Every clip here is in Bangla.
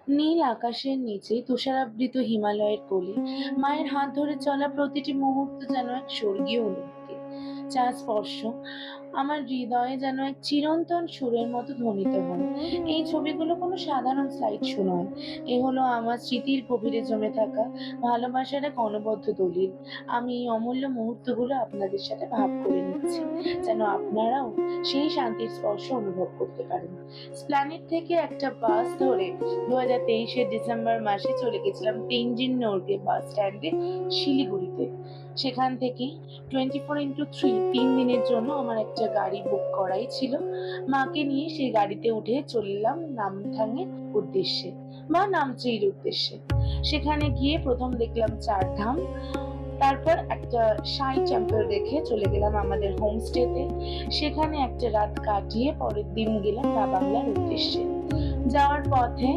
নীল আকাশের নিচে তুষারাবৃত হিমালয়ের কোলে মায়ের হাত ধরে চলা প্রতিটি মুহূর্ত যেন এক স্বর্গীয় অনুভূতি, যার স্পর্শ আমার হৃদয়ে যেন এক চিরন্তন সুরের মতো ধ্বনিত হয়। এই ছবিগুলো কোনো সাধারণ স্লাইড শো নয়, এ হলো আমার স্মৃতির গভীরে জমে থাকা ভালোবাসার এক অনবদ্য দলিল। আমি এই অমূল্য মুহূর্তগুলো আপনাদের সাথে ভাগ করে নিচ্ছি, যেন আপনারাও সেই শান্তির স্পর্শ অনুভব করতে পারেন। স্প্ল্যানেট থেকে একটা বাস ধরে 2023-এর ডিসেম্বর মাসে চলে গেছিলাম তেনজিং নোরগে বাস স্ট্যান্ডে, শিলিগুড়িতে। সেখান থেকে 24x3 3 দিনের জন্য আমার একটা গাড়ি বুক করাই ছিল। মাকে নিয়ে সেই গাড়িতে উঠে চললাম নামথাংয়ের উদ্দেশ্যে বা নামচির উদ্দেশ্যে। সেখানে গিয়ে প্রথম দেখলাম চারধাম, তারপর একটা সাই টেম্পল দেখে চলে গেলাম আমাদের হোমস্টেতে। সেখানে একটা রাত কাটিয়ে পরের দিন গেলাম রাবাংলার উদ্দেশ্যে। যাওয়ার পথে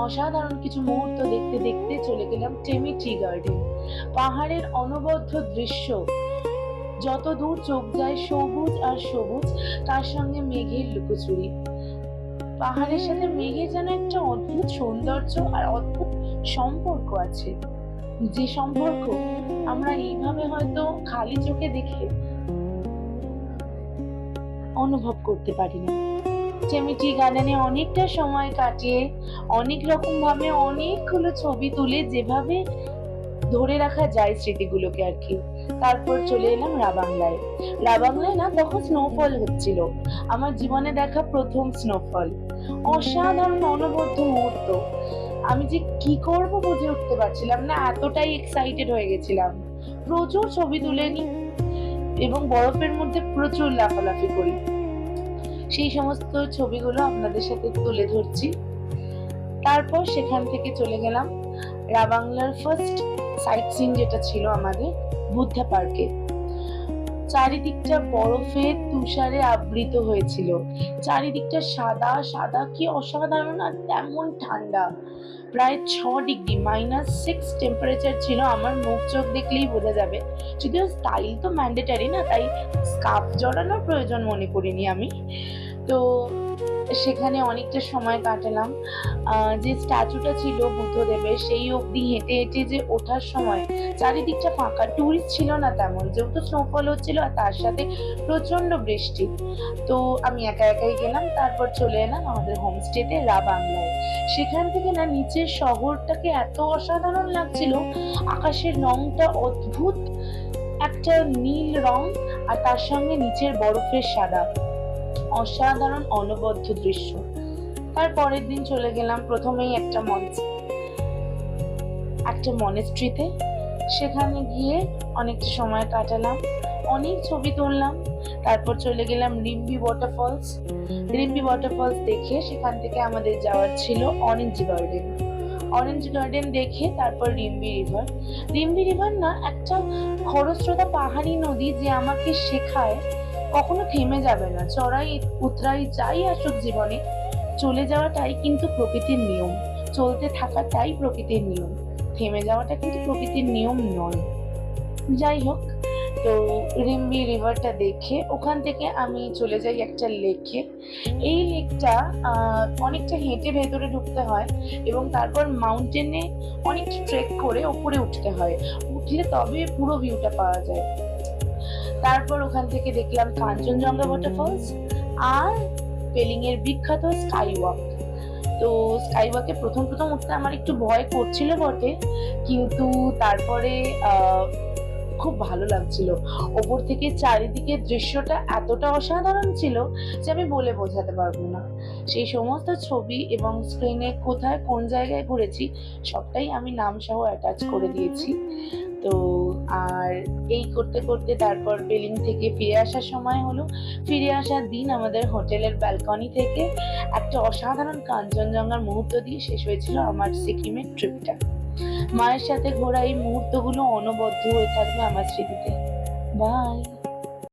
অসাধারণ কিছু মুহূর্ত দেখতে দেখতে চলে গেলাম টেমি টি গার্ডেন। পাহাড়ের অনবদ্য দৃশ্য, যত দূর চোখ যায় সবুজ আর সবুজ, তার সঙ্গে মেঘের লুকোচুরি। পাহাড়ের সাথে মেঘের যেন একটা অদ্ভুত সৌন্দর্য আর অদ্ভুত সম্পর্ক আছে, যে সম্পর্ক আমরা এইভাবে হয়তো খালি চোখে দেখে অনুভব করতে পারি না। টেমি টি গার্ডেনে অনেকটা সময় কাটিয়ে অনেক রকম ভাবে অনেকগুলো ছবি তুলে যেভাবে ধরে রাখা যায় স্মৃতিগুলোকে আর কি। তারপর চলে এলাম রাবাংলায়। রাবাংলায় না তখন স্নোফল হচ্ছিল, আমার জীবনে দেখা প্রথম স্নোফল। অসাধারণ অনবদ্য মুহূর্ত, আমি যে কি করব বুঝে উঠতে পারছিলাম না, এতটাই এক্সাইটেড হয়ে গেছিলাম। প্রচুর ছবি তুলে নি এবং বরফের মধ্যে প্রচুর লাফালাফি করি। সেই সমস্ত ছবিগুলো আপনাদের সাথে তুলে ধরছি। তারপর সেখান থেকে চলে গেলাম রাবাংলার ফার্স্ট সাইট সিন যেটা ছিল আমাদের বুদ্ধা পার্কে। চারিদিকটা বরফে তুষারে আবৃত হয়েছিল, চারিদিকটা সাদা সাদা, কি অসাধারণ আর তেমন ঠান্ডা। প্রায় 6 ডিগ্রি -6 টেম্পারেচার ছিল, আমার মুখ চোখ দেখলেই বোঝা যাবে। যদিও স্টাইল তো ম্যান্ডেটারি না, তাই স্কার্ফ জড়ানোর প্রয়োজন মনে করিনি আমি। তো সেখানে অনেকটা সময় কাটালাম। যে স্ট্যাচুটা ছিল বুদ্ধদেবের সেই অবধি হেঁটে হেঁটে যে ওঠার সময় চারিদিকটা ফাঁকা, টুরিস্ট ছিল না তেমন, যেহেতু স্নোফল হচ্ছিল আর তার সাথে প্রচন্ড বৃষ্টি। তো আমি একা একাই গেলাম। তারপর চলে এলাম আমাদের হোমস্টেতে রাবাংলায়। সেখান থেকে না নিচের শহরটাকে এত অসাধারণ লাগছিল, আকাশের রংটা অদ্ভুত একটা নীল রং আর তার সঙ্গে নিচের বরফের সাদা, অসাধারণ অনবদ্য দৃশ্য। তার পরের দিন চলে গেলাম প্রথমেই একটা মনেস্ট্রিতে। সেখানে গিয়ে অনেকটা সময় কাটালাম, অনেক ছবি তুললাম। তারপর চলে গেলাম রিম্বি ওয়াটারফলস। রিম্বি ওয়াটারফলস দেখে সেখান থেকে আমাদের যাওয়ার ছিল অরেঞ্জ গার্ডেন। অরেঞ্জ গার্ডেন দেখে তারপর রিম্বি রিভার। রিম্বি রিভার না একটা খরস্রোতা পাহাড়ি নদী, যে আমাকে শেখায় কখনো থেমে যাবে না। চড়াই উতরাই যাই আসুক জীবনে, চলে যাওয়াটাই কিন্তু প্রকৃতির নিয়ম, চলতে থাকাটাই প্রকৃতির নিয়ম, থেমে যাওয়াটা কিন্তু প্রকৃতির নিয়ম নয়। যাই হোক, তো রিম্বি রিভারটা দেখে ওখান থেকে আমি চলে যাই একটা লেকে। এই লেকটা অনেকটা হেঁটে ভেতরে ঢুকতে হয় এবং তারপর মাউন্টেনে অনেকটা ট্রেক করে ওপরে উঠতে হয়, উঠলে তবে পুরো ভিউটা পাওয়া যায়। তারপর ওখান থেকে দেখলাম কাঞ্চনজঙ্ঘা ওয়াটারফলস আর পেলিং এর বিখ্যাত স্কাই ওয়াক। তো স্কাই ওয়াকে প্রথম প্রথম উঠতে আমার একটু ভয় করছিল বটে, কিন্তু তারপরে খুব ভালো লাগছিল। ওপর থেকে চারিদিকে দৃশ্যটা এতটা অসাধারণ ছিল যে আমি বলে বোঝাতে পারবো না। সেই সমস্ত ছবি এবং স্ক্রিনে কোথায় কোন জায়গায় ঘুরেছি সবটাই আমি নাম সহ অ্যাটাচ করে দিয়েছি। তো আর এই করতে করতে তারপর পেলিং থেকে ফিরে আসার সময় হলো। ফিরে আসার দিন আমাদের হোটেলের ব্যালকনি থেকে একটা অসাধারণ কাঞ্চনজঙ্ঘার মুহূর্ত দিয়ে শেষ হয়েছিল আমার সিকিমের ট্রিপটা। মায়ের সাথে ঘোরা এই মুহূর্তগুলো অনবদ্য হয়ে থাকবে আমার স্মৃতিতে। বাই।